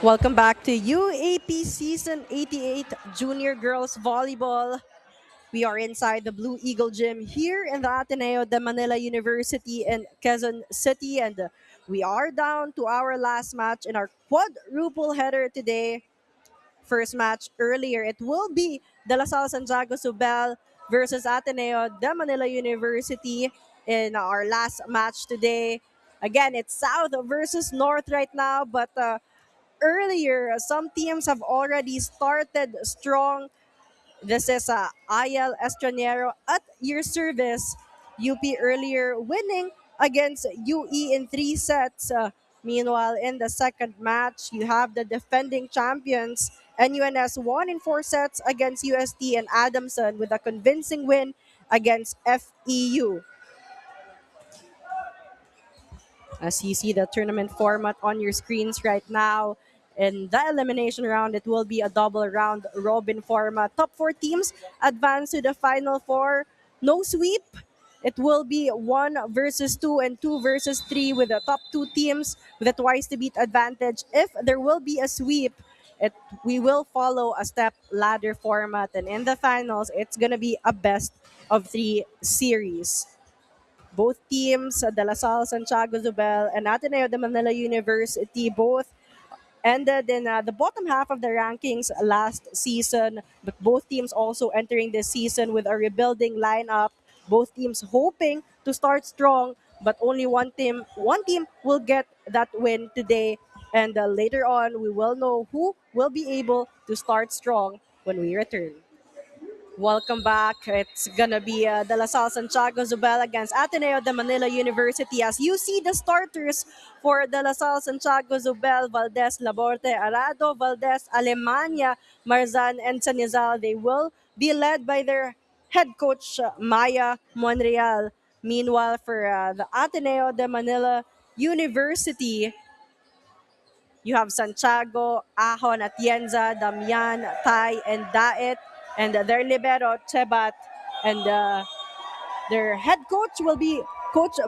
Welcome back to UAP Season 88 Junior Girls Volleyball. We are inside the Blue Eagle Gym here in the Ateneo de Manila University in Quezon City, and we are down to our last match in our quadruple header today. First match earlier, it will be De La Salle Santiago Subel versus Ateneo de Manila University in our last match today. Again, it's South versus North right now, but earlier, some teams have already started strong. This is Ayel Estranero at your service. UP earlier winning against UE in 3 sets. Meanwhile, in the second match, you have the defending champions. NUNS won in 4 sets against UST and Adamson with a convincing win against FEU. As you see the tournament format on your screens right now, in the elimination round, it will be a double round robin format. Top four teams advance to the final four. No sweep. It will be 1 versus 2 and 2 versus 3 with the top two teams with a twice to beat advantage. If there will be a sweep, it we will follow a step ladder format, and in the finals, it's gonna be a best of three series. Both teams, De La Salle, Santiago Zubel, and Ateneo de Manila University, both ended in the bottom half of the rankings last season. But both teams also entering this season with a rebuilding lineup. Both teams hoping to start strong, but only one team will get that win today. And later on, we will know who will be able to start strong when we return. Welcome back. It's gonna be De La Salle Santiago Zubel against Ateneo de Manila University. As you see the starters for De La Salle Santiago Zubel, Valdez Laborte, Arado, Valdez, Alemania, Marzan, and Sanizal. They will be led by their head coach, Maya Monreal. Meanwhile, for the Ateneo de Manila University, you have Santiago, Ahon, Atienza, Damian, Tai, and Daet, and their libero, Chebat, and their head coach will be Coach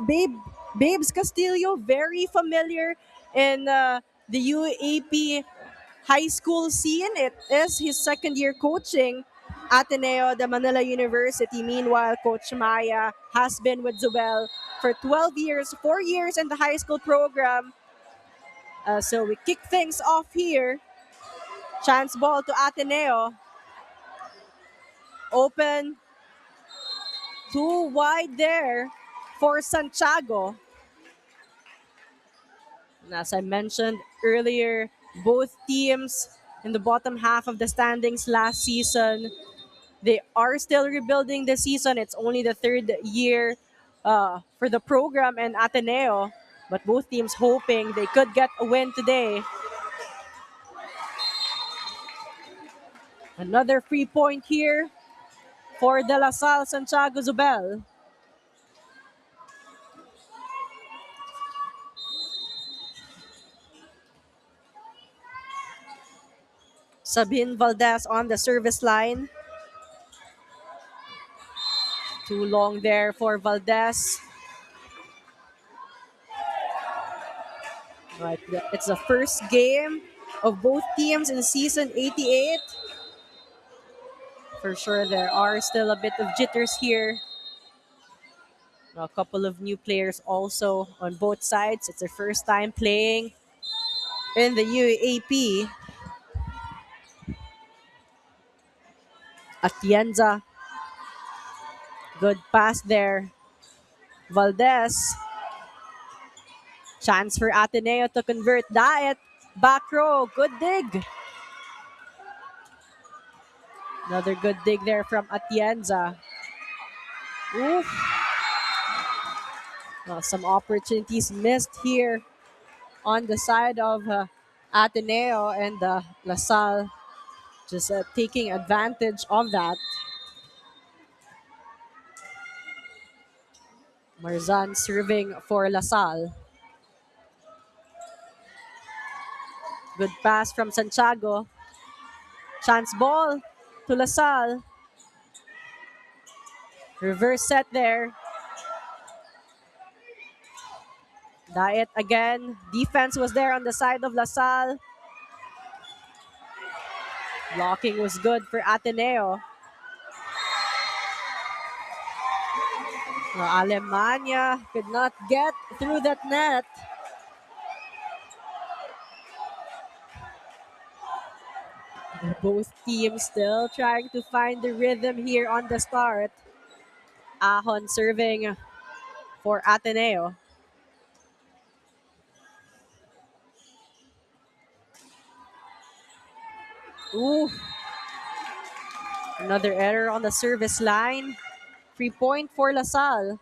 Babes Castillo, very familiar in the UAP high school scene. It is his second year coaching Ateneo de Manila University. Meanwhile, Coach Maya has been with Zubel for 12 years, 4 years in the high school program. So we kick things off here. Chance ball to Ateneo. Open. Too wide there for Santiago. And as I mentioned earlier, both teams in the bottom half of the standings last season, they are still rebuilding this season. It's only the third year for the program and Ateneo, but both teams hoping they could get a win today. Another free point here for De La Salle Santiago Zubel. Sabine Valdez on the service line. Too long there for Valdez. Right, it's the first game of both teams in season 88. For sure, there are still a bit of jitters here. A couple of new players also on both sides. It's their first time playing in the UAP. Atienza, good pass there. Valdez, chance for Ateneo to convert. Daet, back row, good dig. Another good dig there from Atienza. Oof. Some opportunities missed here on the side of Ateneo, and La Salle just taking advantage of that. Marzan serving for La Salle. Good pass from Santiago. Chance ball to La Salle. Reverse set there. Diet again. Defense was there on the side of LaSalle. Blocking was good for Ateneo. Alemania could not get through that net. Both teams still trying to find the rhythm here on the start. Ahon serving for Ateneo. Ooh, another error on the service line. 3-point for LaSalle.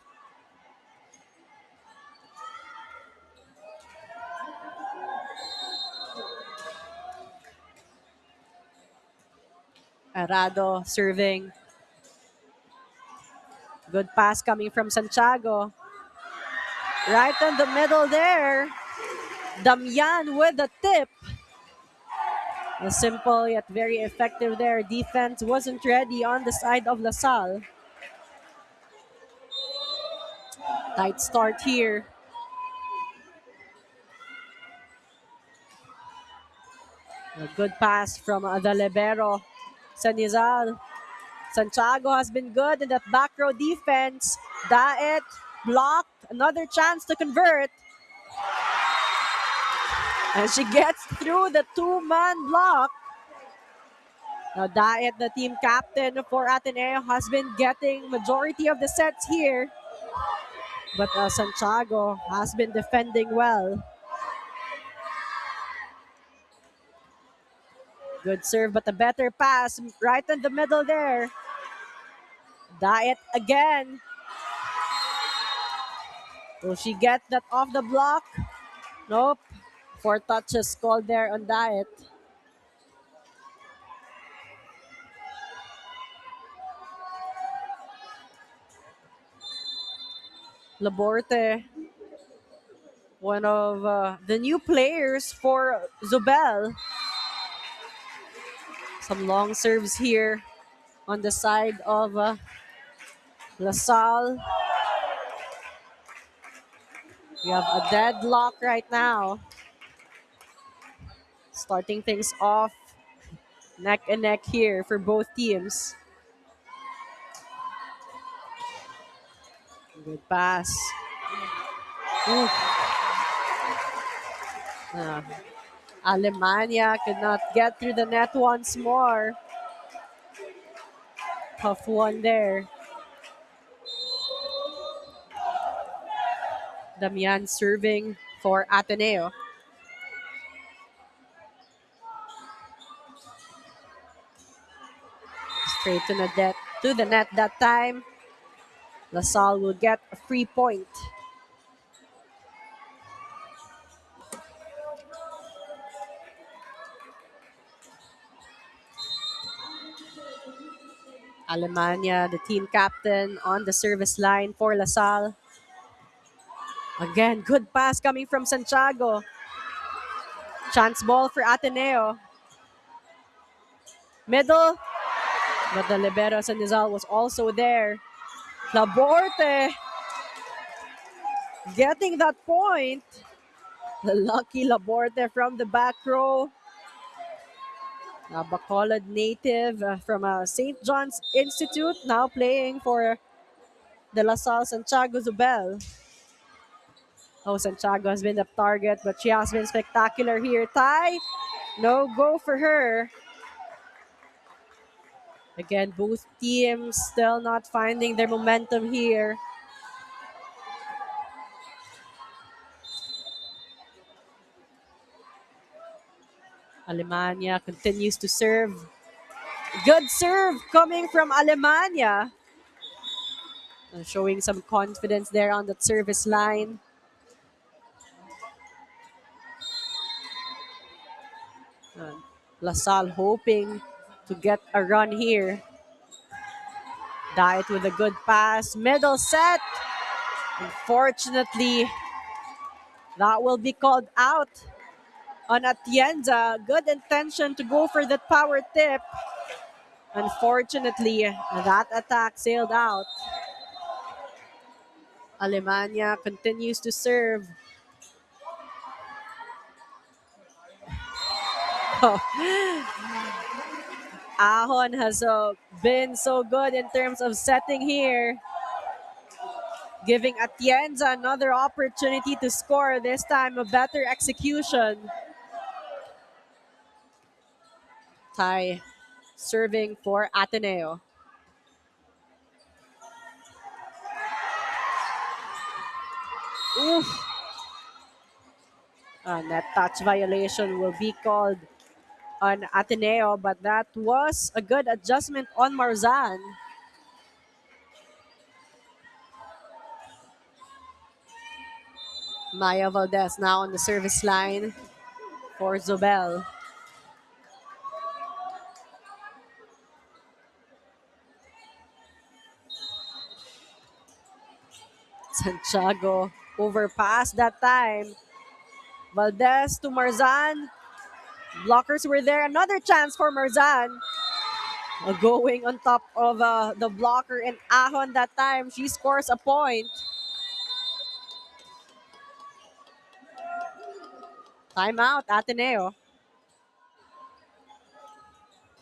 Arado serving. Good pass coming from Santiago. Right in the middle there. Damian with the tip. A simple yet very effective there. Defense wasn't ready on the side of LaSalle. Tight start here. A good pass from the libero, Sanizal. Santiago has been good in that back row defense. Daet blocked. Another chance to convert. And she gets through the two-man block. Now Daet, the team captain for Ateneo, has been getting majority of the sets here. But Santiago has been defending well. Good serve, but a better pass right in the middle there. Daet again. Will she get that off the block? Nope. 4 touches called there on Daet. Laborte, one of the new players for Zobel. Some long serves here on the side of LaSalle. We have a deadlock right now. Starting things off neck and neck here for both teams. Good pass. Oof. Alemania could not get through the net once more. Tough one there. Damian serving for Ateneo. Straight to the net that time. LaSalle will get a free point. Alemania, the team captain, on the service line for LaSalle. Again, good pass coming from Santiago. Chance ball for Ateneo. Middle, but the libero Sanizal was also there. Laborte getting that point. The lucky Laborte from the back row. A Bacolod native from St. John's Institute, now playing for the LaSalle Santiago Zubel. Oh, Santiago has been the target, but she has been spectacular here. Tie, no go for her. Again, both teams still not finding their momentum here. Alemania continues to serve. Good serve coming from Alemania. Showing some confidence there on that service line. LaSalle hoping to get a run here. Diet with a good pass. Middle set. Unfortunately, that will be called out on Atienza. Good intention to go for that power tip. Unfortunately, that attack sailed out. Alemania continues to serve. Ahon has been so good in terms of setting here, giving Atienza another opportunity to score, this time a better execution. Tai serving for Ateneo. Oof. That touch violation will be called on Ateneo, but that was a good adjustment on Marzan. Maya Valdez now on the service line for Zobel. Santiago overpass that time. Valdez to Marzan. Blockers were there. Another chance for Marzan. Going on top of the blocker and Ahon that time. She scores a point. Timeout, Ateneo.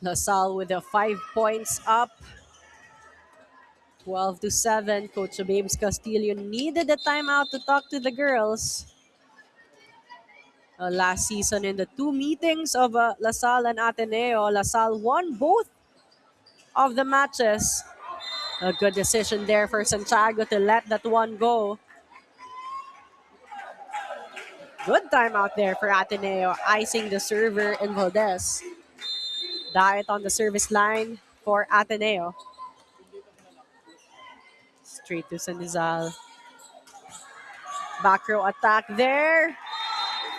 LaSalle with the 5 points up. 12 to 7. Coach Babes Castillo needed a timeout to talk to the girls. Last season in the two meetings of LaSalle and Ateneo, LaSalle won both of the matches. A good decision there for Santiago to let that one go. Good timeout there for Ateneo, icing the server in Valdez. Diet on the service line for Ateneo. Straight to Sanizal. Back row attack there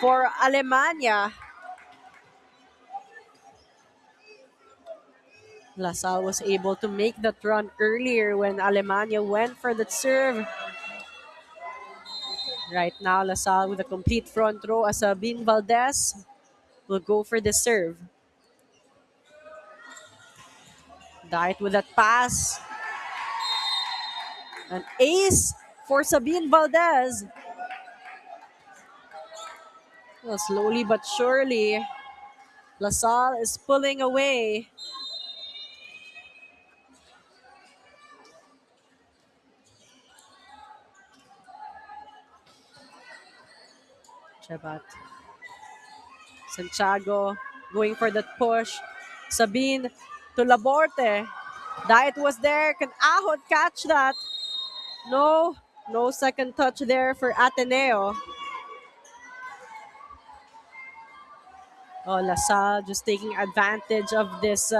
for Alemania. LaSalle was able to make that run earlier when Alemania went for the serve. Right now, LaSalle with a complete front row as Sabine Valdez will go for the serve. Diet with that pass. An ace for Sabine Valdez. Well, slowly but surely, LaSalle is pulling away. Chabat. Santiago going for that push. Sabine to Laborte. Diet was there. Can Ahod catch that? No. No second touch there for Ateneo. Oh, LaSalle just taking advantage of this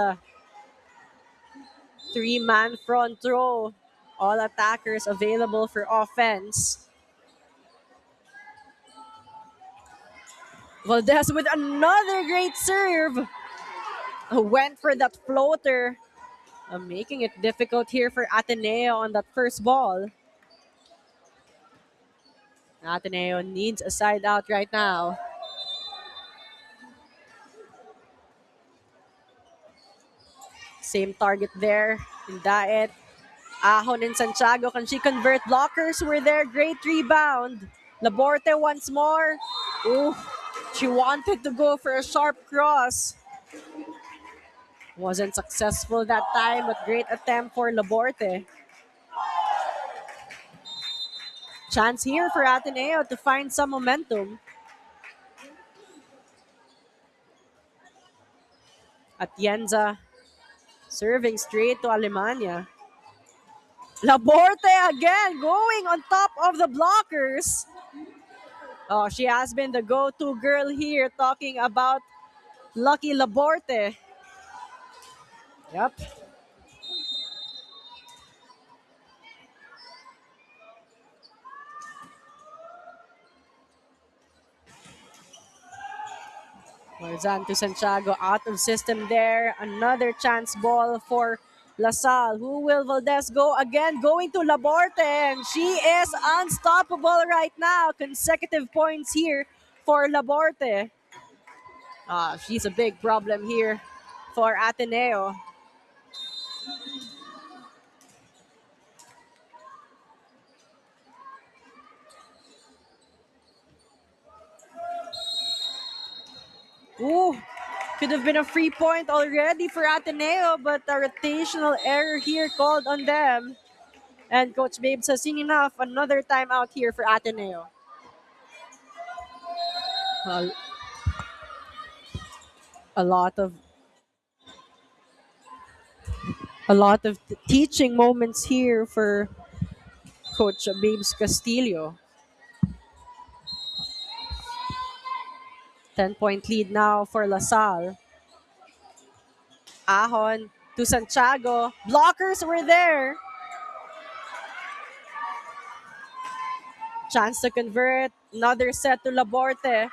three-man front row. All attackers available for offense. Valdez with another great serve. Went for that floater. Making it difficult here for Ateneo on that first ball. Ateneo needs a side out right now. Same target there in Daet. Ahon and Santiago, can she convert? Blockers were there. Great rebound. Laborte once more. Ooh, she wanted to go for a sharp cross. Wasn't successful that time, but great attempt for Laborte. Chance here for Ateneo to find some momentum. Atienza serving straight to Alemania. Laborte again going on top of the blockers. Oh, she has been the go-to girl here talking about Lucky Laborte. Yep. Marzan to Santiago out of system there. Another chance ball for LaSalle. Who will Valdez go again? Going to Laborte, and she is unstoppable right now. Consecutive points here for Laborte. She's a big problem here for Ateneo. Ooh, Could have been a free point already for Ateneo, but a rotational error here called on them. And Coach Babes has seen enough. Another timeout here for Ateneo. A, a lot of teaching moments here for Coach Babes Castillo. 10-point lead now for LaSalle. Ahon to Santiago. Blockers were there. Chance to convert. Another set to Laborte.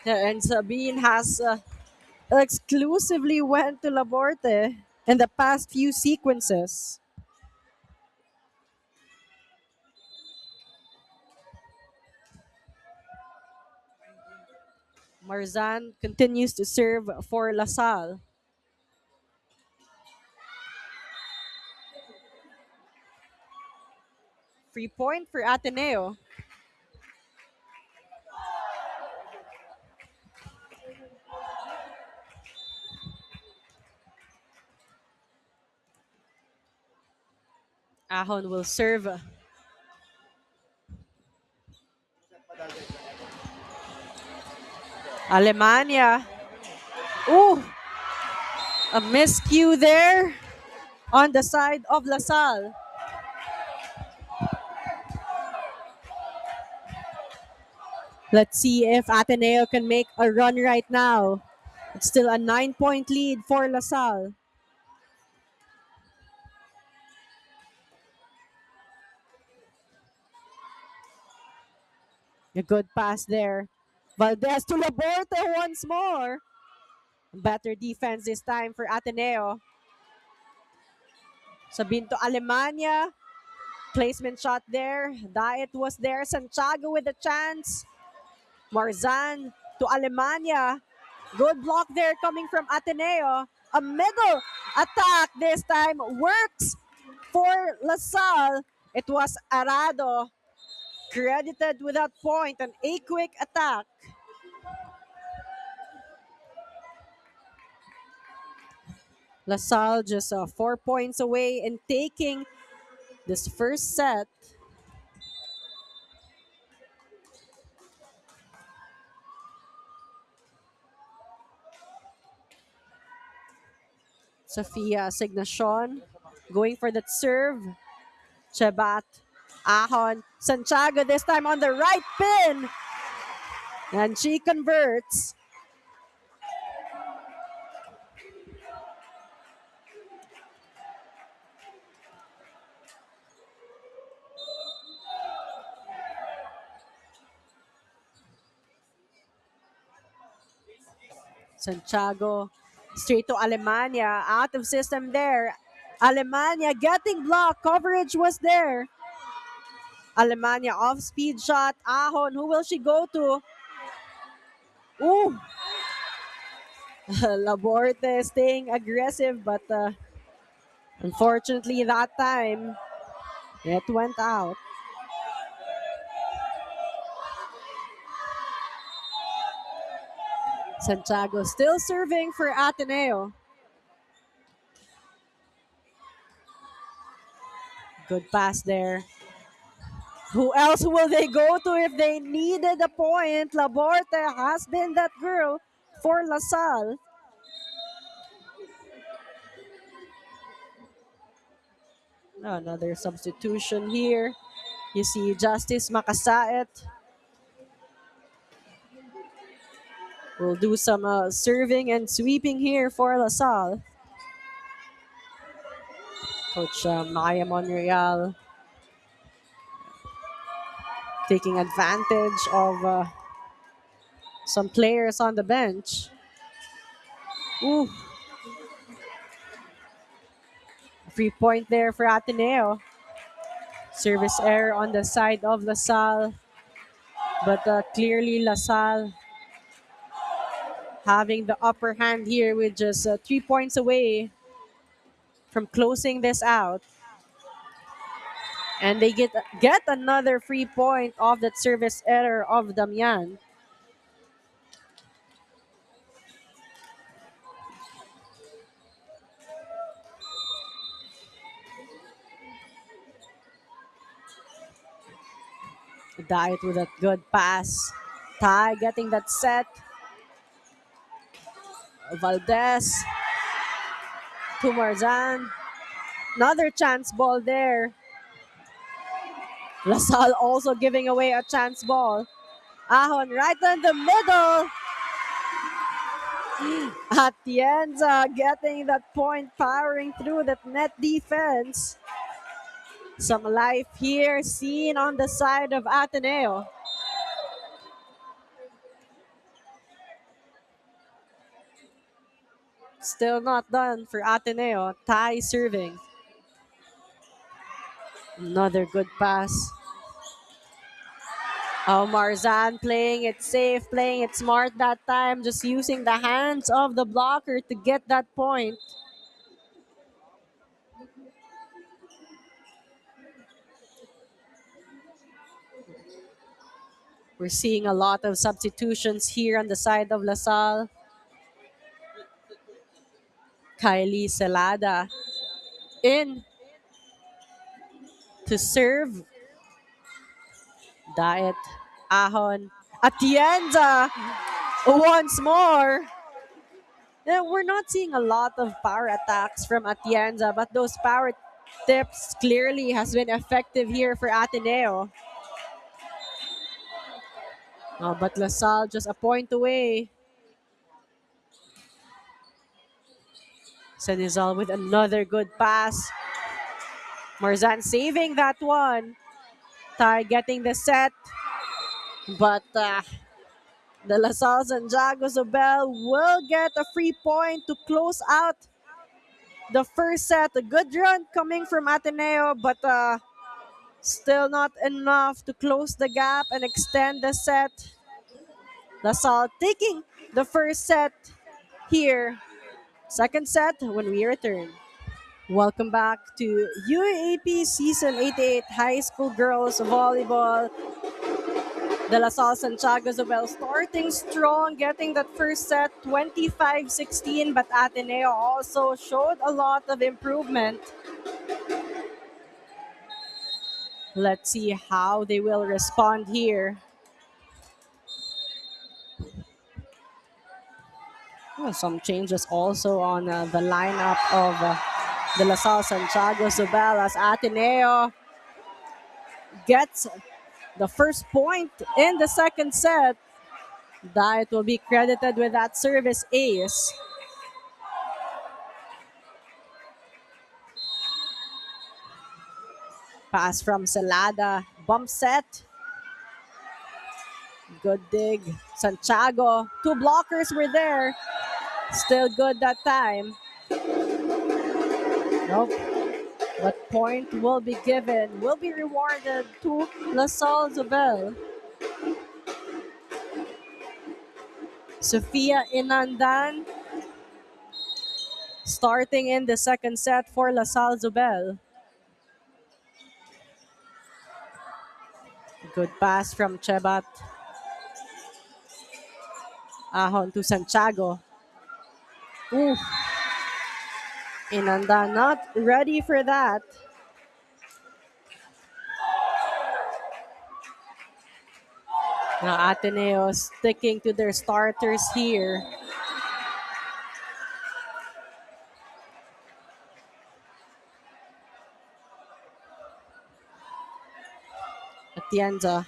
And Sabine has exclusively went to Laborte in the past few sequences. Marzan continues to serve for LaSalle. Free point for Ateneo. Ahon will serve. Alemania. Ooh, a miscue there on the side of LaSalle. Let's see if Ateneo can make a run right now. It's still a 9-point lead for LaSalle. A good pass there. Valdez to Laborte once more. Better defense this time for Ateneo. Sabin to Alemania. Placement shot there. Diet was there. Santiago with a chance. Marzan to Alemania. Good block there coming from Ateneo. A middle attack this time works for LaSalle. It was Arado credited with that point, and a quick attack. LaSalle just 4 points away in taking this first set. Sofia Signacion going for that serve. Chebat, Ahon, Santiago this time on the right pin. And she converts. Santiago straight to Alemania. Out of system there. Alemania getting blocked. Coverage was there. Alemania off speed shot. Ahon, who will she go to? Ooh. Laborte staying aggressive, but unfortunately that time it went out. Santiago still serving for Ateneo. Good pass there. Who else will they go to if they needed a point? Laborte has been that girl for LaSalle. Another substitution here. You see Justice Makasaet will do some serving and sweeping here for LaSalle. Coach Maya Monreal taking advantage of some players on the bench. Ooh. Free point there for Ateneo. Service error on the side of LaSalle. But clearly LaSalle having the upper hand here with just 3 points away from closing this out. And they get another free point off that service error of Damian. Diet with a good pass. Ty getting that set. Valdez to Marzan. Another chance ball there. LaSalle also giving away a chance ball. Ahon right in the middle. Atienza getting that point, powering through that net defense. Some life here seen on the side of Ateneo. Still not done for Ateneo. Ty serving. Another good pass. Oh, Marzan playing it safe, playing it smart that time, just using the hands of the blocker to get that point. We're seeing a lot of substitutions here on the side of LaSalle. Kylie Celada in to serve. Diet, Ahon, Atienza once more. We're not seeing a lot of power attacks from Atienza, but those power tips clearly has been effective here for Ateneo. But LaSalle just a point away. Senizal with another good pass. Marzan saving that one. Ty getting the set. But the LaSalle Santiago Zobel will get a free point to close out the first set. A good run coming from Ateneo, but still not enough to close the gap and extend the set. LaSalle taking the first set here. Second set when we return. Welcome back to UAAP Season 88 High School Girls Volleyball. De La Salle Santiago Zobel starting strong, getting that first set 25-16, but Ateneo also showed a lot of improvement. Let's see how they will respond here. Some changes also on the lineup of De La Salle Santiago Zobel as Ateneo gets the first point in the second set. Diet will be credited with that service ace. Pass from Celada, bump set. Good dig. Santiago, two blockers were there. Still good that time. Nope. But point will be given, will be rewarded to LaSalle Zobel. Sofia Inandan starting in the second set for LaSalle Zobel. Good pass from Chebat. Ahon to Santiago. Ooh. Inandan not ready for that. Now Ateneo sticking to their starters here. Atienza.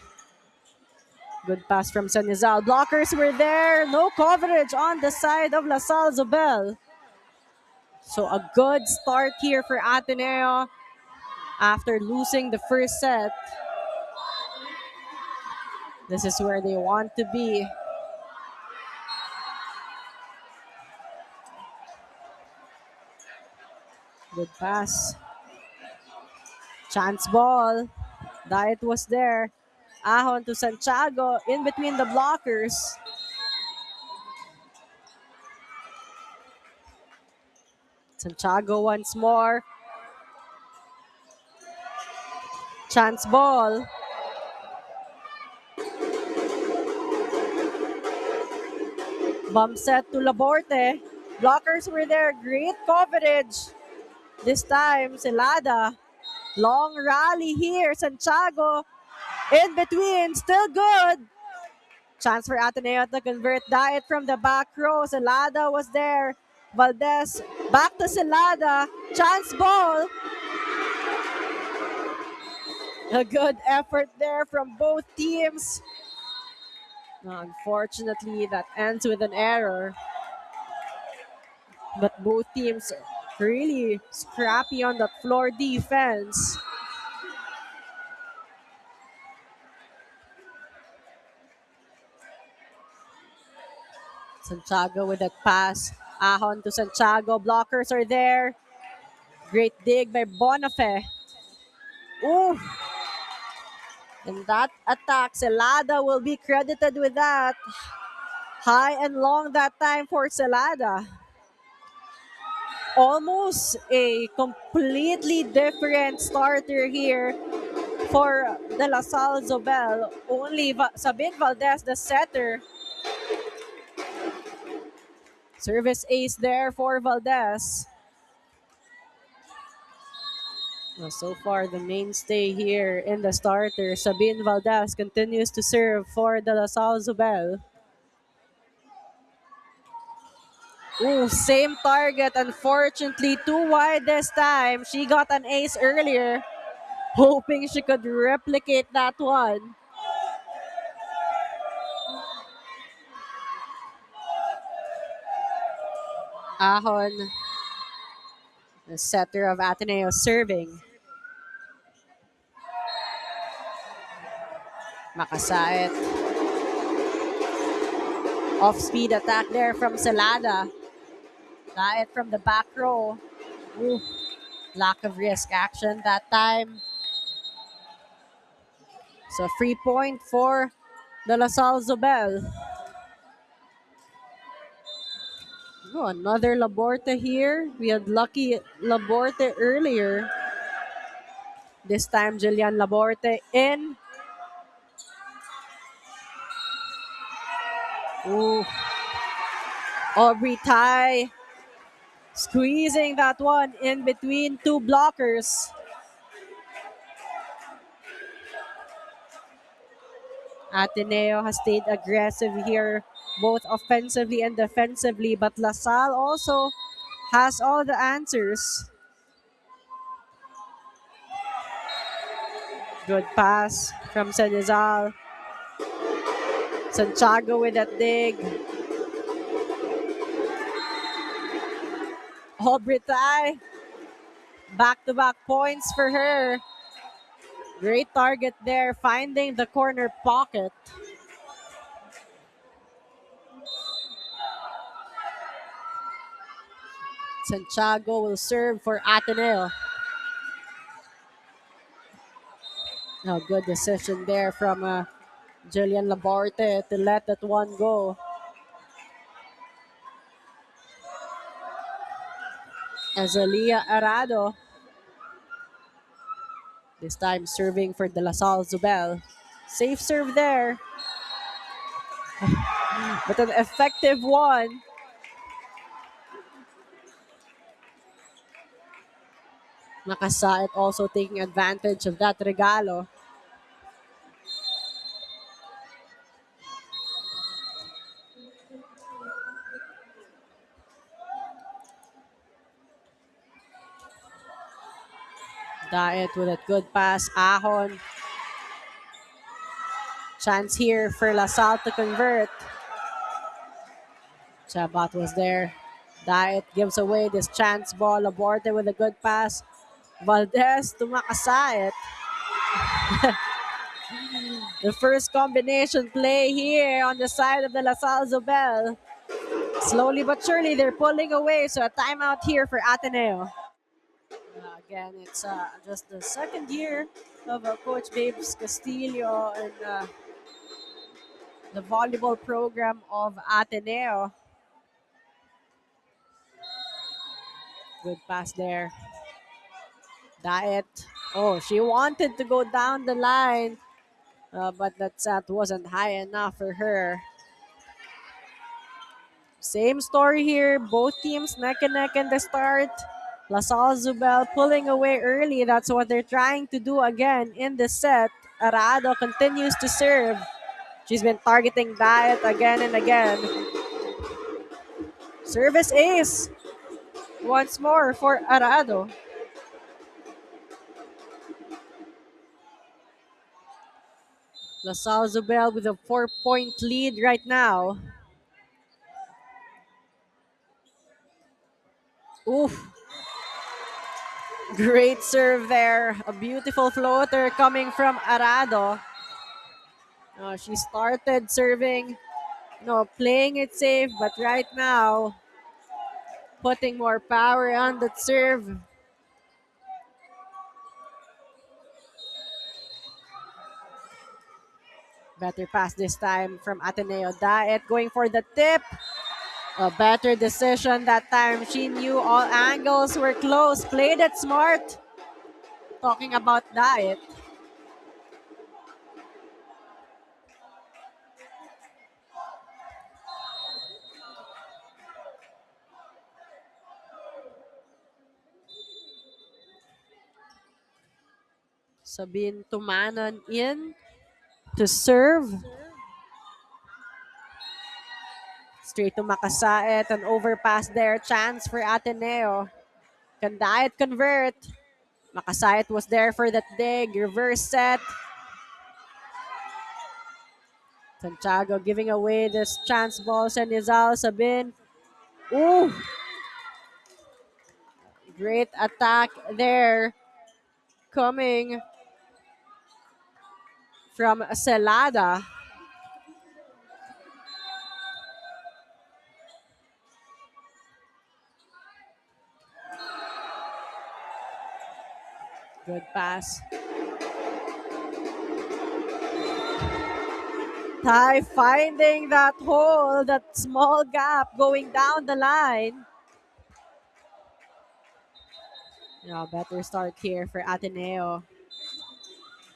Good pass from Sanizal. Blockers were there. No coverage on the side of LaSalle Zobel. So a good start here for Ateneo after losing the first set. This is where they want to be. Good pass. Chance ball. Diet was there. Ahon to Santiago in between the blockers. Santiago once more. Chance ball. Bump set to Laborte. Blockers were there. Great coverage. This time, Celada. Long rally here. Santiago In between, still good. Chance for Ateneo to convert. Diet from the back row. Celada was there. Valdez back to Celada. Chance ball. A good effort there from both teams. Unfortunately, that ends with an error. But both teams really scrappy on the floor defense. Santiago with that pass. Ahon to Santiago. Blockers are there. Great dig by Bonafe. Ooh. And that attack, Celada will be credited with that. High and long that time for Celada. Almost a completely different starter here for the La Salle Zobel. Only Sabine Valdez, the setter. Service ace there for Valdez. Well, so far, the mainstay here in the starter, Sabine Valdez, continues to serve for the La Salle Zobel. Ooh, same target. Unfortunately, too wide this time. She got an ace earlier, hoping she could replicate that one. Ahon, the setter of Ateneo, serving. Makasait. Off-speed attack there from Celada. Diet from the back row. Ooh, lack of risk action that time. So free point for the La Salle Zobel. Oh, another Laborte here. We had lucky Laborte earlier. This time, Julian Laborte in. Ooh. Aubrey Tai squeezing that one in between two blockers. Ateneo has stayed aggressive here, both offensively and defensively, but La Salle also has all the answers. Good pass from Senezal. Santiago with that dig. Aubrey Tai, back-to-back points for her. Great target there, finding the corner pocket. Santiago will serve for Ateneo. Oh, good decision there from Julian Laborte to let that one go. Azalia Arado, this time serving for the La Salle Zobel. Safe serve there, but an effective one. Nakasait also taking advantage of that regalo. Diet with a good pass. Ahon. Chance here for La Salle to convert. Chabat was there. Diet gives away this chance ball. Laborte with a good pass. Valdez to Makasait. The first combination play here on the side of the La Salle Zobel. Slowly but surely, they're pulling away. So a timeout here for Ateneo. Again, it's just the second year of Coach Babes Castillo and the volleyball program of Ateneo. Good pass there. Diet. Oh, she wanted to go down the line, but that set wasn't high enough for her. Same story here. Both teams neck and neck in the start. LaSalle Zubel pulling away early. That's what they're trying to do again in the set. Arado continues to serve. She's been targeting Diet again and again. Service ace. Once more for Arado. LaSalle Zubel with a 4-point lead right now. Oof. Great serve there. A beautiful floater coming from Arado. She started serving, playing it safe, but right now, putting more power on that serve. Better pass this time from Ateneo Daet going for the tip. A better decision that time. She knew all angles were close. Played it smart. Talking about Daet. Sabine Tumanon in to serve. Straight to Makasaet. An overpass there. Chance for Ateneo. Can Daet convert? Makasaet was there for that dig. Reverse set. Santiago giving away this chance balls and Nizal Sabin. Ooh! Great attack there coming from Celada. Good pass. Ty finding that hole, that small gap going down the line. Better start here for Ateneo.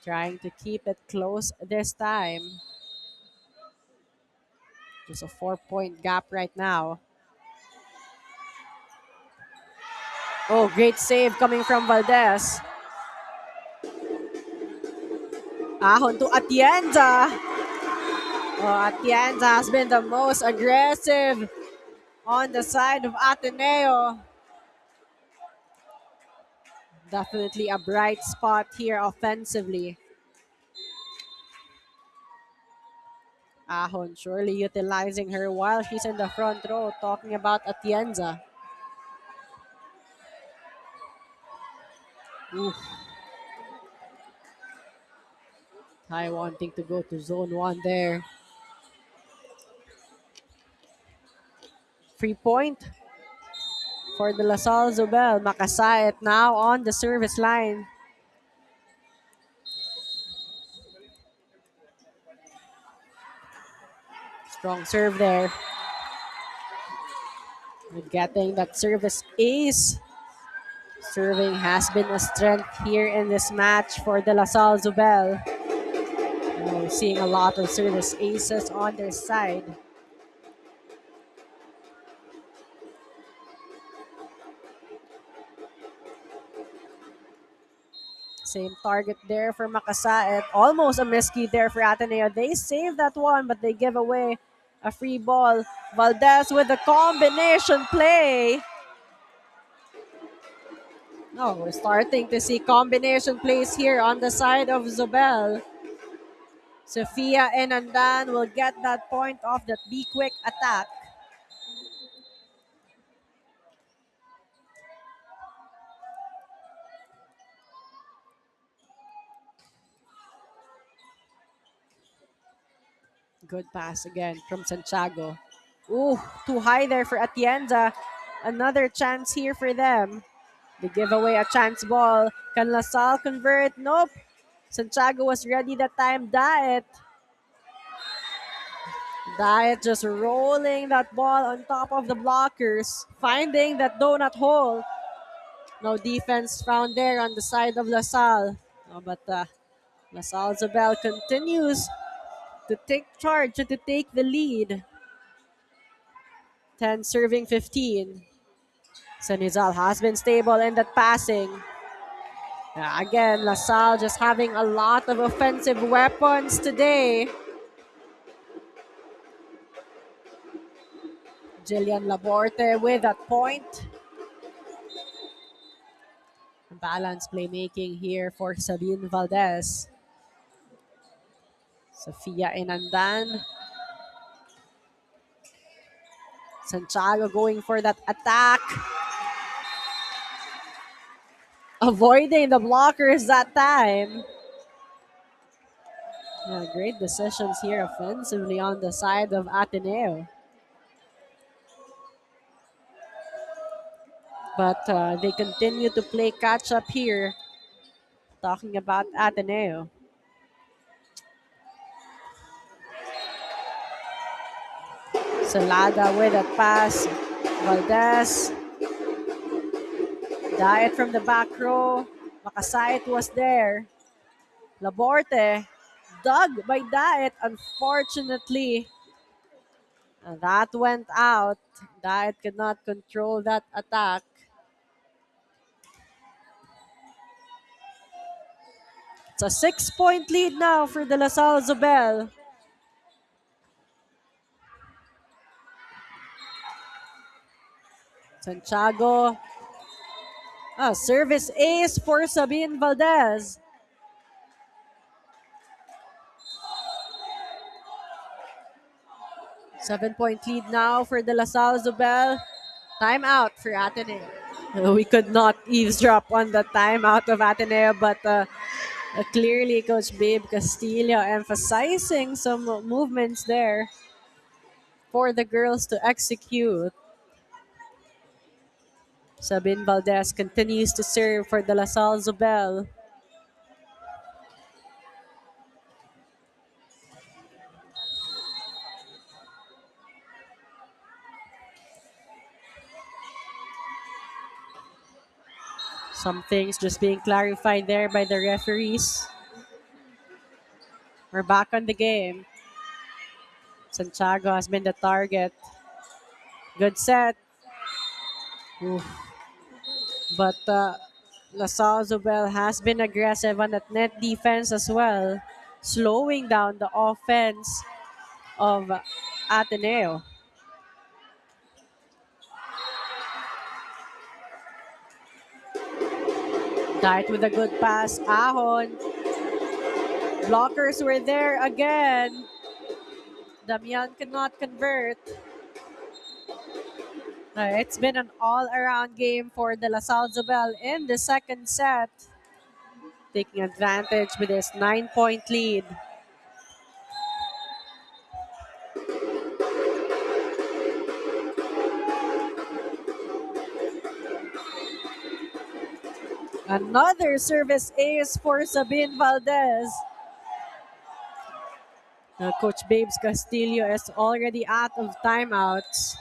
Trying to keep it close this time. Just a 4-point gap right now. Oh, great save coming from Valdez. Ahon to Atienza. Atienza has been the most aggressive on the side of Ateneo. Definitely a bright spot here offensively. Ahon surely utilizing her while she's in the front row, talking about Atienza. Oof. Ty wanting to go to zone 1 there. Free point for the LaSalle Zubel. Makasaet now on the service line. Strong serve there. Getting that service ace. Serving has been a strength here in this match for the LaSalle Zubel. We're seeing a lot of service aces on their side. Same target there for Makasaet. Almost a miscue there for Ateneo. They saved that one, but they give away a free ball. Valdez with a combination play. No, we're starting to see combination plays here on the side of Zubel. Sofia Enandan will get that point off that Be Quick attack. Good pass again from Santiago. Ooh, too high there for Atienza. Another chance here for them. They give away a chance ball. Can LaSalle convert? Nope. Santiago was ready that time. Daet just rolling that ball on top of the blockers. Finding that donut hole. No defense found there on the side of LaSalle. But LaSalle Zubel continues to take charge and to take the lead. 10 serving 15. Sanizal has been stable in that passing. Again, LaSalle just having a lot of offensive weapons today. Jillian Laborte with that point. Balance playmaking here for Sabine Valdez. Sofia Inandan. Santiago going for that attack. Avoiding the blockers that time. Yeah, great decisions here offensively on the side of Ateneo. But they continue to play catch up here. Talking about Ateneo. Salada with a pass. Valdez. Diet from the back row. Makasait was there. Laborte. Dug by Diet. Unfortunately, that went out. Diet could not control that attack. It's a 6-point lead now for the LaSalle Zobel. Santiago. Service ace for Sabine Valdez. Seven-point lead now for the LaSalle Zobel. Timeout for Ateneo. We could not eavesdrop on the timeout of Ateneo, but clearly Coach Babe Castillo emphasizing some movements there for the girls to execute. Sabine Valdez continues to serve for the LaSalle Zobel. Some things just being clarified there by the referees. We're back on the game. Santiago has been the target. Good set. Oof. But LaSalle Zobel has been aggressive on that net defense as well, slowing down the offense of Ateneo. Diet with a good pass. Ahon. Blockers were there again. Damian could not convert. It's been an all-around game for the LaSalle Zobel in the second set, taking advantage with this 9-point lead. Another service ace for Sabine Valdez. Coach Babes Castillo is already out of timeouts.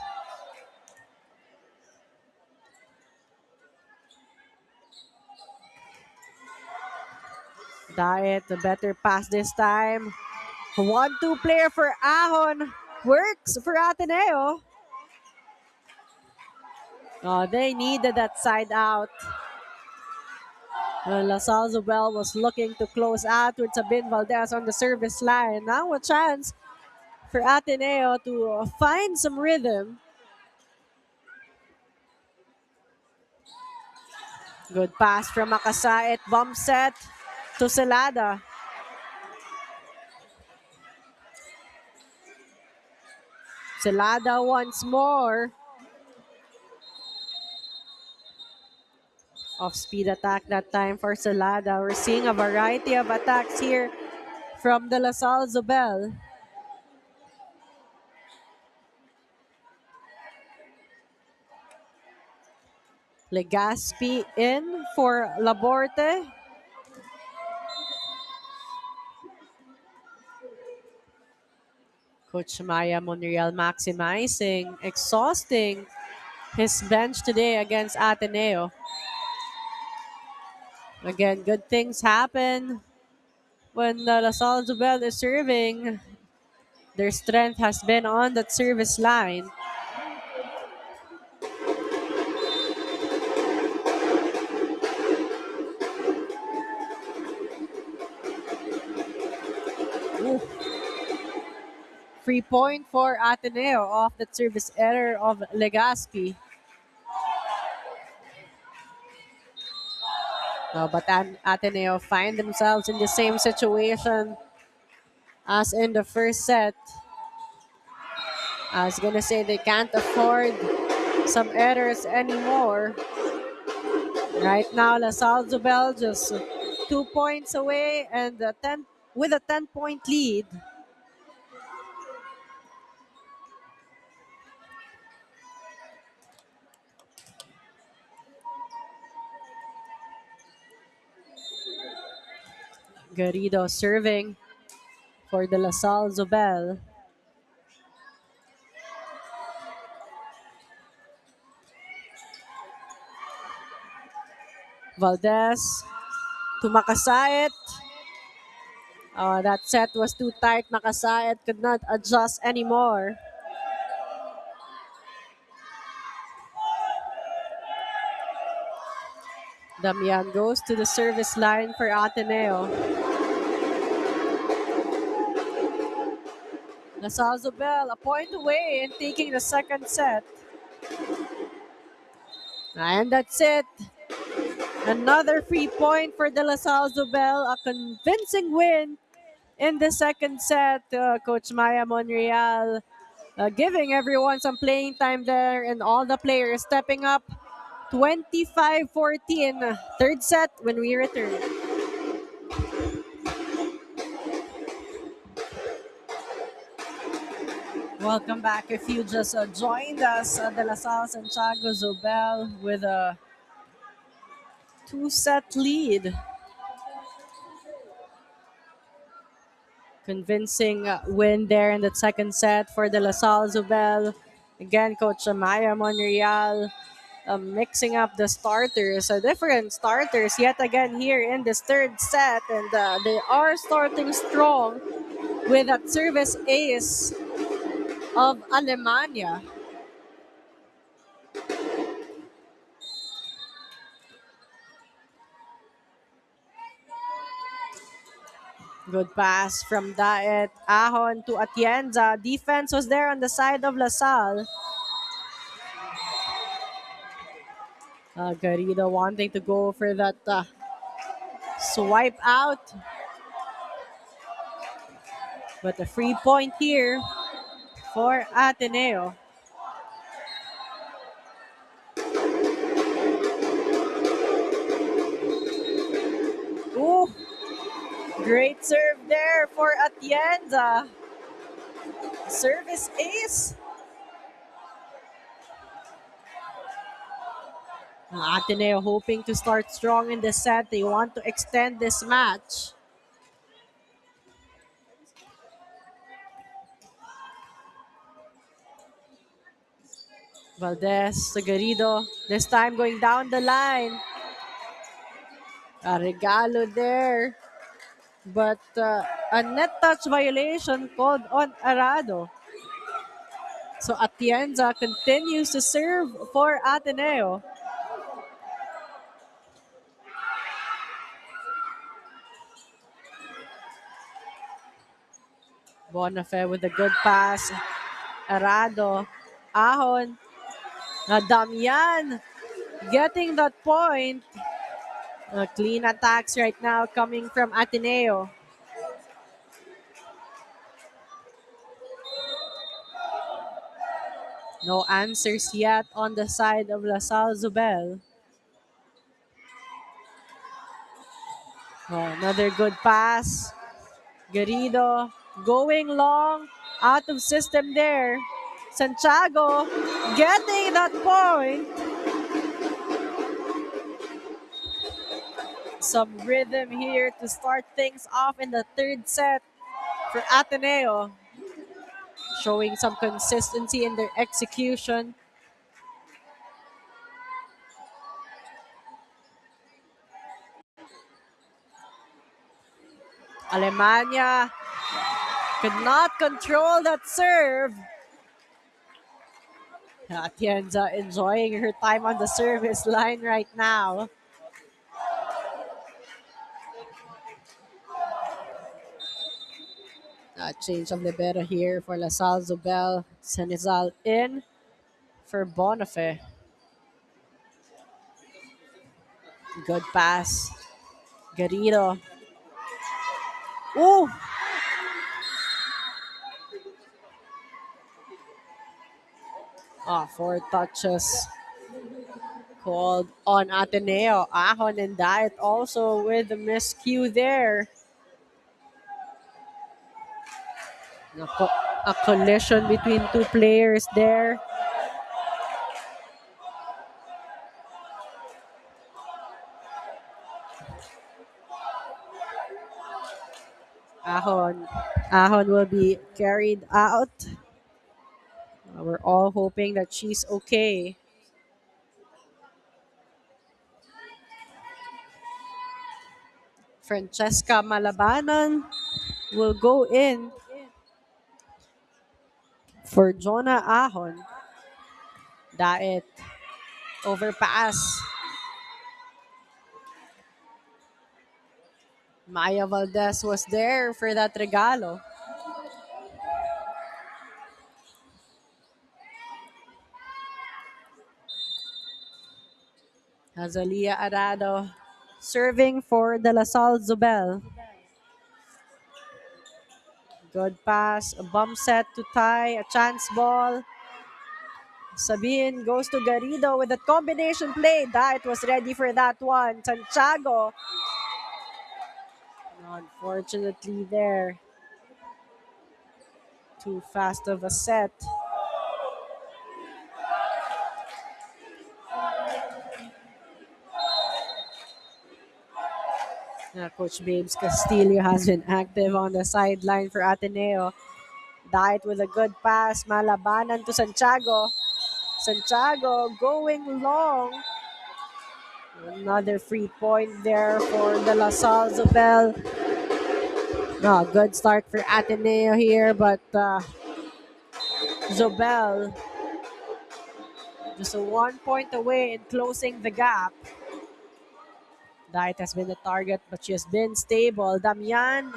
Diet, a better pass this time. 1-2 player for Ahon. Works for Ateneo. They needed that side out. LaSalle Zobel was looking to close out with Sabine Valdez on the service line. Now a chance for Ateneo to find some rhythm. Good pass from Makasait. Bump set to Celada. Celada once more. Off-speed attack that time for Celada. We're seeing a variety of attacks here from the LaSalle Zobel. Legaspi in for Laborte. Coach Maya Monreal maximizing, exhausting his bench today against Ateneo. Again, good things happen when LaSalle Zobel is serving. Their strength has been on that service line. Ooh. Free point for Ateneo off the service error of Legaspi. But Ateneo find themselves in the same situation as in the first set. I was gonna say they can't afford some errors anymore. Right now, LaSalle Zubel just 2 points away and with a 10-point lead. Garrido serving for the LaSalle Zubel. Valdez to Makasait. That set was too tight. Makasait could not adjust anymore. Damian goes to the service line for Ateneo. LaSalle Zubel a point away in taking the second set. And that's it. Another free point for the LaSalle Zubel. A convincing win in the second set. Coach Maya Monreal giving everyone some playing time there and all the players stepping up. 25-14. Third set when we return. Welcome back. If you just joined us, De La Salle Santiago Zobel with a two-set lead. Convincing win there in the second set for De La Salle Zobel. Again, Coach Amaya Monreal mixing up the starters, different starters yet again here in this third set. And they are starting strong with that service ace of Alemania. Good pass from Daet Ahon to Atienza. Defense was there on the side of LaSalle. Garrido wanting to go for that swipe out. But a free point here for Ateneo. Ooh, great serve there for Atienza. Service ace. Ateneo hoping to start strong in the set. They want to extend this match. Valdez to Garrido. This time going down the line. A regalo there. But a net touch violation called on Arado. So Atienza continues to serve for Ateneo. Bonafe with a good pass. Arado. Ahon. Damian getting that point. Clean attacks right now coming from Ateneo. No answers yet on the side of LaSalle Zubel. Another good pass. Garrido going long, out of system there. Santiago getting that point. Some rhythm here to start things off in the third set for Ateneo. Showing some consistency in their execution. Alemania could not control that serve. Atienza enjoying her time on the service line right now. Change of libero here for Lasal Zubel. Senizal in for Bonafe. Good pass. Garrido. Ooh! Four touches called on Ateneo. Ahon and Diet also with the miscue there. A, a collision between two players there. Ahon. Ahon will be carried out. We're all hoping that she's okay. Francesca Malabanan will go in for Jonah Ahon. Daet overpass. Maya Valdez was there for that regalo. Azalia Arado serving for De La Salle Zubel. Good pass, a bump set to tie, a chance ball. Sabine goes to Garrido with a combination play. Diet was ready for that one. Santiago. Unfortunately there. Too fast of a set. Coach Babes Castillo has been active on the sideline for Ateneo. Diet with a good pass. Malabanan to Santiago. Santiago going long. Another free point there for De La Salle Zubel. Good start for Ateneo here, but Zobel just a 1 point away in closing the gap. Diet has been the target, but she has been stable. Damian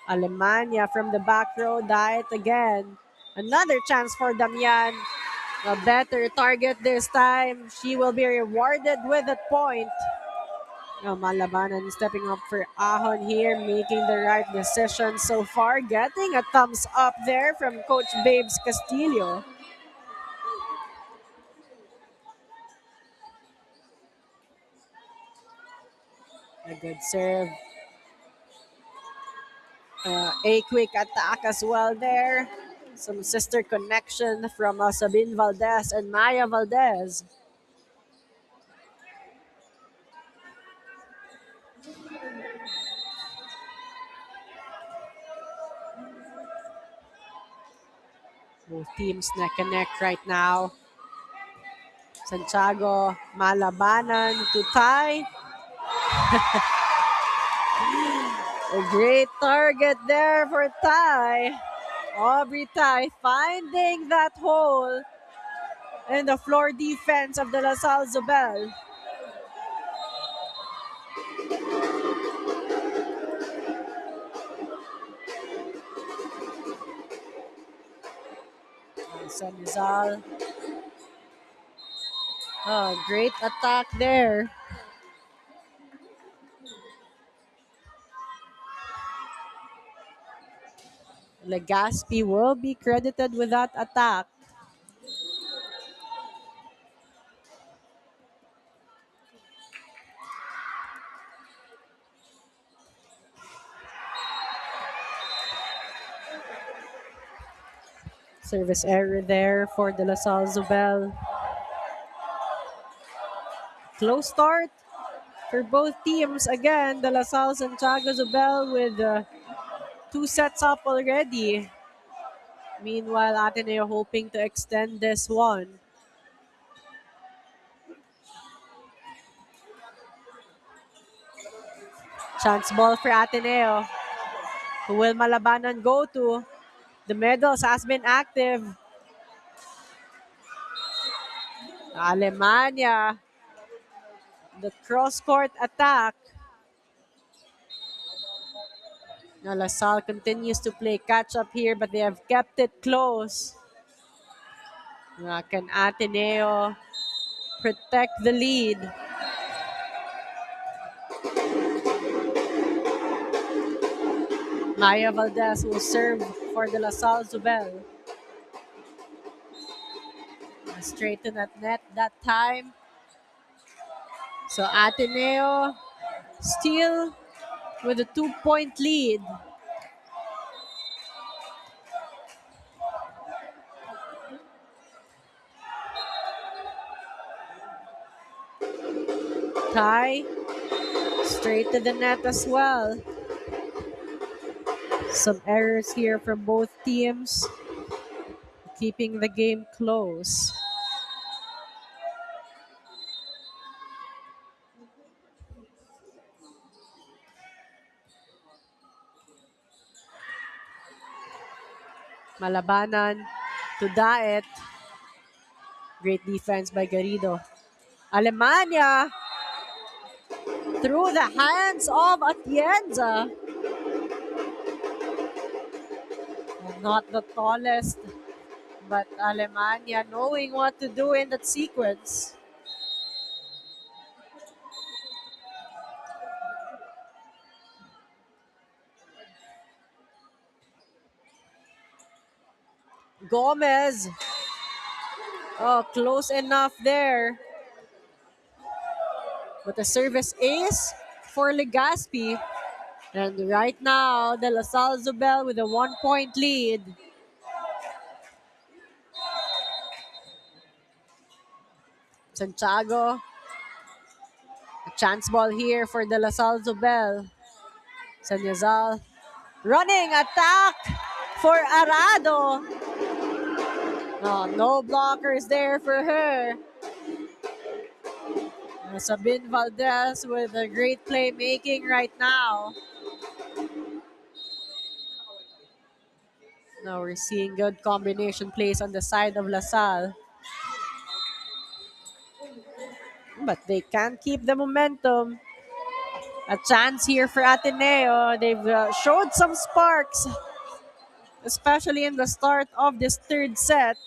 Alemania from the back row. Diet again. Another chance for Damian. A better target this time. She will be rewarded with a point. Malabanan stepping up for Ahon here, making the right decision so far. Getting a thumbs up there from Coach Babes Castillo. A good serve. A quick attack as well there. Some sister connection from Sabine Valdez and Maya Valdez. Both teams neck and neck right now. Santiago Malabanan to tie. A great target there for Ty. Aubrey Ty finding that hole in the floor defense of the La Salle Zobel. Sanizal. Great attack there. Legaspi will be credited with that attack. Service error there for De La Salle Zobel. Close start for both teams. Again, De La Salle Santiago Zobel with 2 sets up already. Meanwhile, Ateneo hoping to extend this one. Chance ball for Ateneo. Who will Malabanan go to? The medals has been active. Alemania. The cross-court attack. Now LaSalle continues to play catch up here, but they have kept it close. Can Ateneo protect the lead? Maya Valdez will serve for the LaSalle Zubel. Straight to that net that time. So Ateneo still with a 2-point lead. Tie straight to the net as well. Some errors here from both teams, keeping the game close. Malabanan to Daet. Great defense by Garrido. Alemania through the hands of Atienza. Not the tallest, but Alemania knowing what to do in that sequence. Gomez. Oh, close enough there. But the service ace for Legaspi. And right now, the LaSalle Zubel with a 1-point lead. Santiago. A chance ball here for the LaSalle Zubel. Sanyazal. Running attack for Arado. No blockers there for her. Sabine Valdez with a great playmaking right now. Now we're seeing good combination plays on the side of LaSalle. But they can't keep the momentum. A chance here for Ateneo. They've showed some sparks, especially in the start of this third set.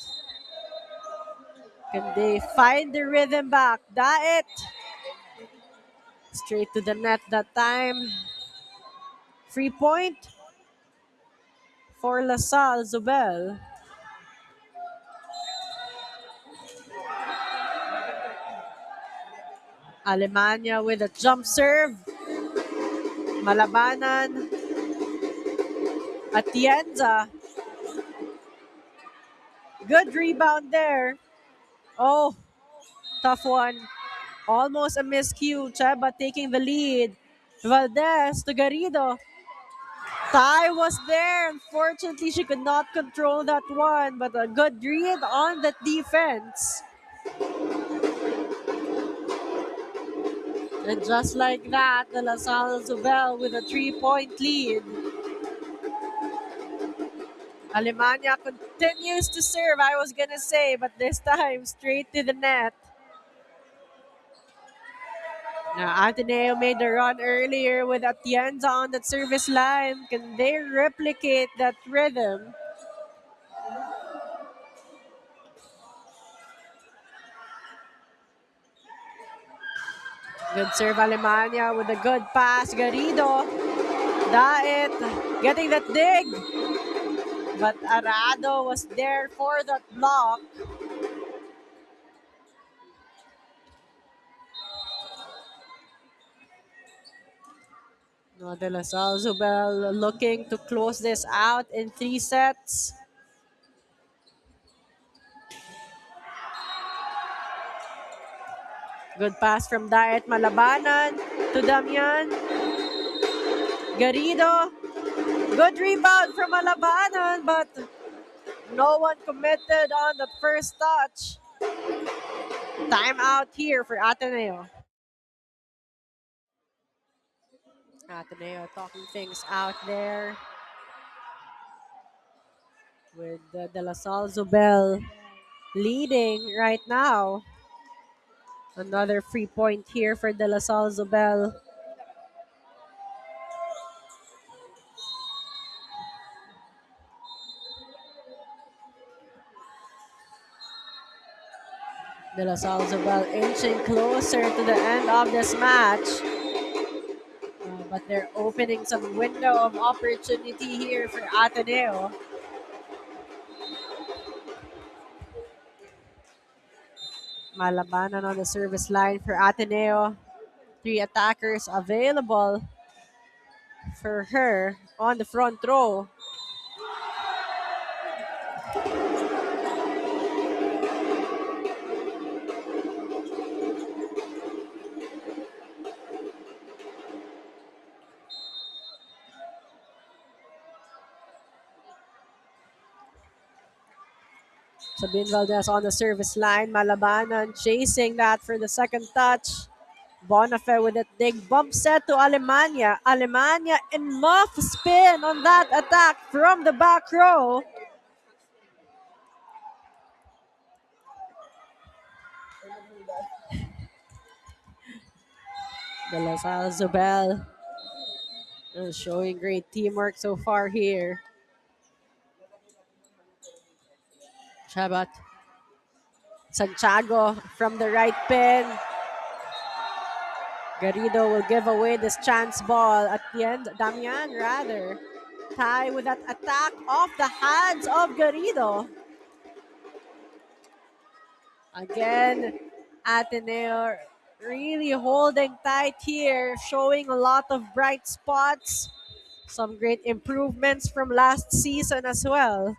Can they find the rhythm back? Daet. Straight to the net that time. 3-point for LaSalle Zubel. Alemania with a jump serve. Malabanan. Atienza. Good rebound there. Oh, tough one. Almost a miscue. Cheba taking the lead. Valdez to Garrido. Tai was there. Unfortunately, she could not control that one, but a good read on that defense. And just like that, the LaSalle Zubel with a 3-point lead. Alemania continues to serve, I was gonna say, but this time straight to the net. Now, Ateneo made the run earlier with Atienza on that service line. Can they replicate that rhythm? Good serve, Alemania with a good pass. Garrido. Daet getting that dig. But Arado was there for that block. No, De La Salle Zubel looking to close this out in 3 sets. Good pass from Daet Malabanan to Damian. Garrido. Good rebound from Malabanan, but no one committed on the first touch. Timeout here for Ateneo. Ateneo talking things out there with De La Salle Zubel leading right now. Another free point here for De La Salle Zubel. De La Salle Zobel inching closer to the end of this match. But they're opening some window of opportunity here for Ateneo. Malabanan on the service line for Ateneo. 3 attackers available for her on the front row. Sabine Valdez on the service line. Malabanan chasing that for the second touch. Bonafé with a big bump set to Alemania. Alemania in muff spin on that attack from the back row. De La Salle Zobel showing great teamwork so far here. Chabat. Santiago from the right pin. Garrido will give away this chance ball at the end. Damian rather. Tie with that attack off the hands of Garrido. Again, Ateneo really holding tight here, showing a lot of bright spots. Some great improvements from last season as well.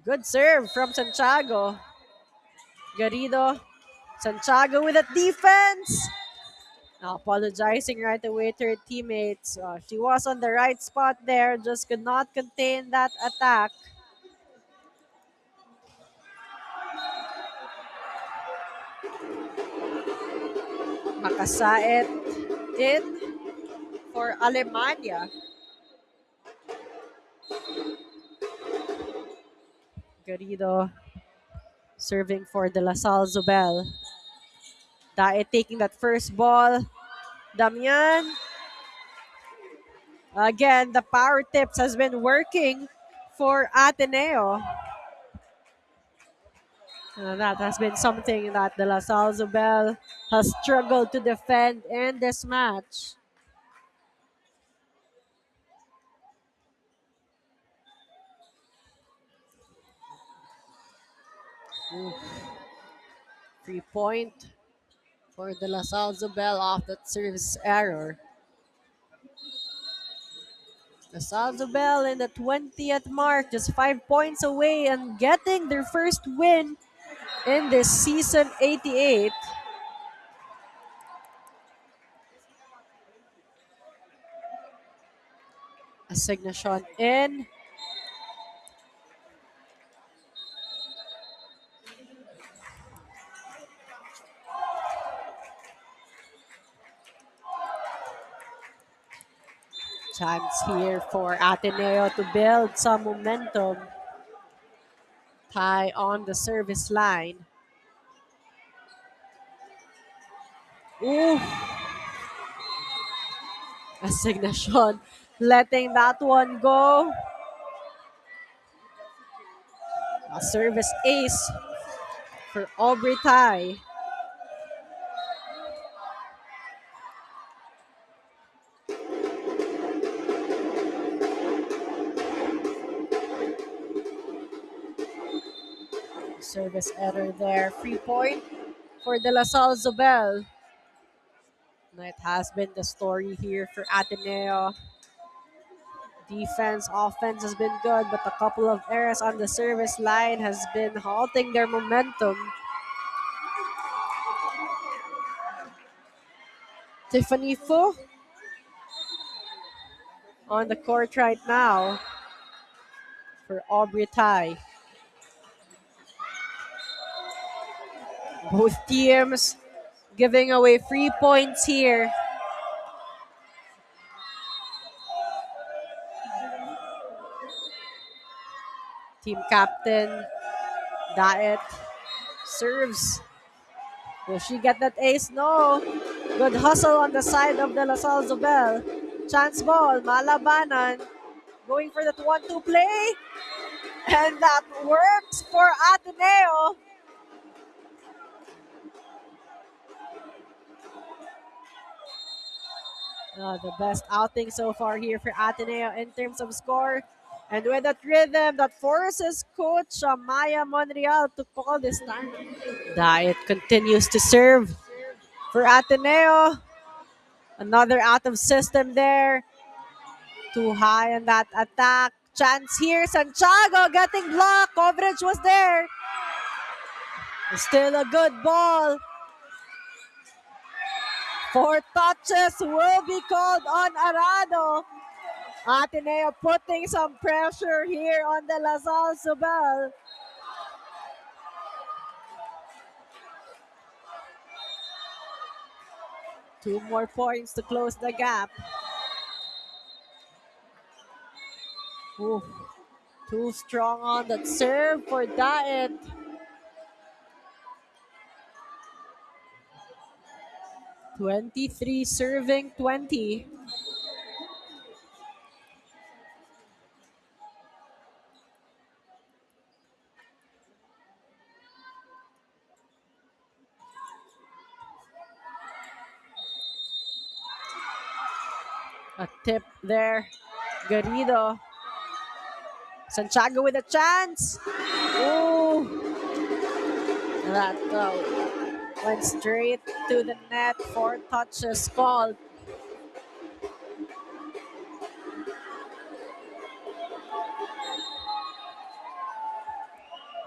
Good serve from Santiago. Garrido. Santiago with a defense. Now apologizing right away to her teammates. She was on the right spot there, just could not contain that attack. Makasait in for Alemania. Garrido serving for De La Salle Zobel. Dae taking that first ball. Damian. Again, the power tips has been working for Ateneo. That has been something that De La Salle Zobel has struggled to defend in this match. Oof. 3-point for De La Salle Zobel off that service error. De La Salle Zobel in the 20th mark, just 5 points away and getting their first win in this season 88. Assignation in. Chance here for Ateneo to build some momentum. Tie on the service line. Ooh. Assignation letting that one go. A service ace for Aubrey Tai. Service error there. 3-point for De La Salle Zobel. It has been the story here for Ateneo. Defense, offense has been good, but a couple of errors on the service line has been halting their momentum. Tiffany Fu on the court right now for Aubrey Tai. Both teams giving away 3 points here. Team captain Daet serves. Will she get that ace? No. Good hustle on the side of De La Salle Zobel. Chance ball, Malabanan going for that 1-2 play. And that works for Ateneo. The best outing so far here for Ateneo in terms of score. And with that rhythm that forces coach Maya Monreal to call this time. Diet continues to serve for Ateneo. Another out of system there. Too high on that attack. Chance here. Santiago getting blocked. Coverage was there. Still a good ball. 4 touches will be called on Arado. Ateneo putting some pressure here on the La Salle Zubel. Two more points to close the gap. Ooh, too strong on that serve for Diet. 23 serving 20. A tip there. Garrido. Santiago with a chance. Ooh. That went straight to the net. 4 touches called.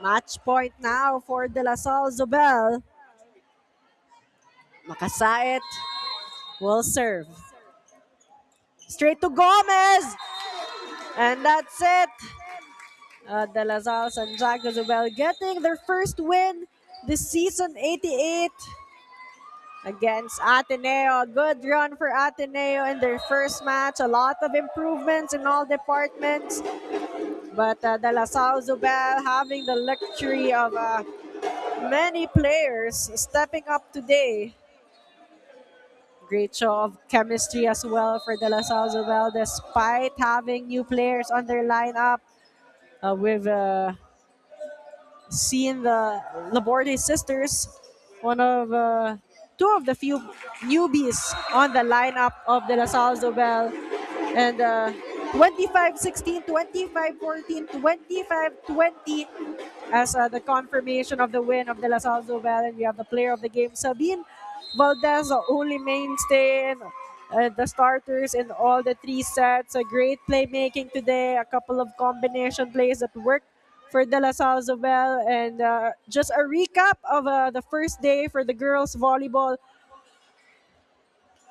Match point now for De La Salle Zobel. Makasait will serve. Straight to Gomez. And that's it. De La Salle Santiago Zobel getting their first win this season, 88 against Ateneo. A good run for Ateneo in their first match. A lot of improvements in all departments. But De La Salle Zobel having the luxury of many players stepping up today. Great show of chemistry as well for De La Salle Zobel despite having new players on their lineup. We've seen the Laborde sisters, one of two of the few newbies on the lineup of De La Salle Zobel. And 25-16, 25-14, 25-20 as the confirmation of the win of De La Salle Zobel. And we have the player of the game, Sabine Valdez, the only mainstay in the starters in all the 3 sets. A great playmaking today, a couple of combination plays that worked for De La Salle Zobel. And just a recap of the first day for the girls volleyball.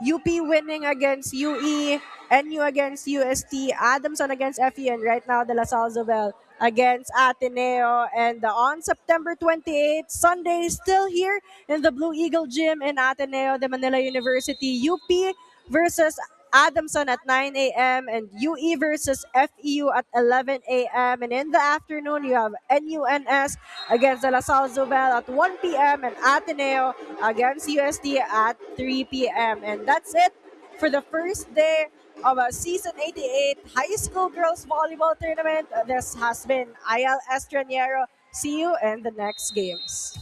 UP winning against UE, NU against UST, Adamson against FE, and right now De La Salle Zobel against Ateneo. And on September 28th, Sunday, still here in the Blue Eagle Gym in Ateneo de Manila University, UP versus Adamson at 9 a.m. and UE versus FEU at 11 a.m. And in the afternoon, you have NUNS against De La Salle Zobel at 1 p.m. and Ateneo against UST at 3 p.m. And that's it for the first day of a Season 88 High School Girls Volleyball Tournament. This has been Ayal Estraniero. See you in the next games.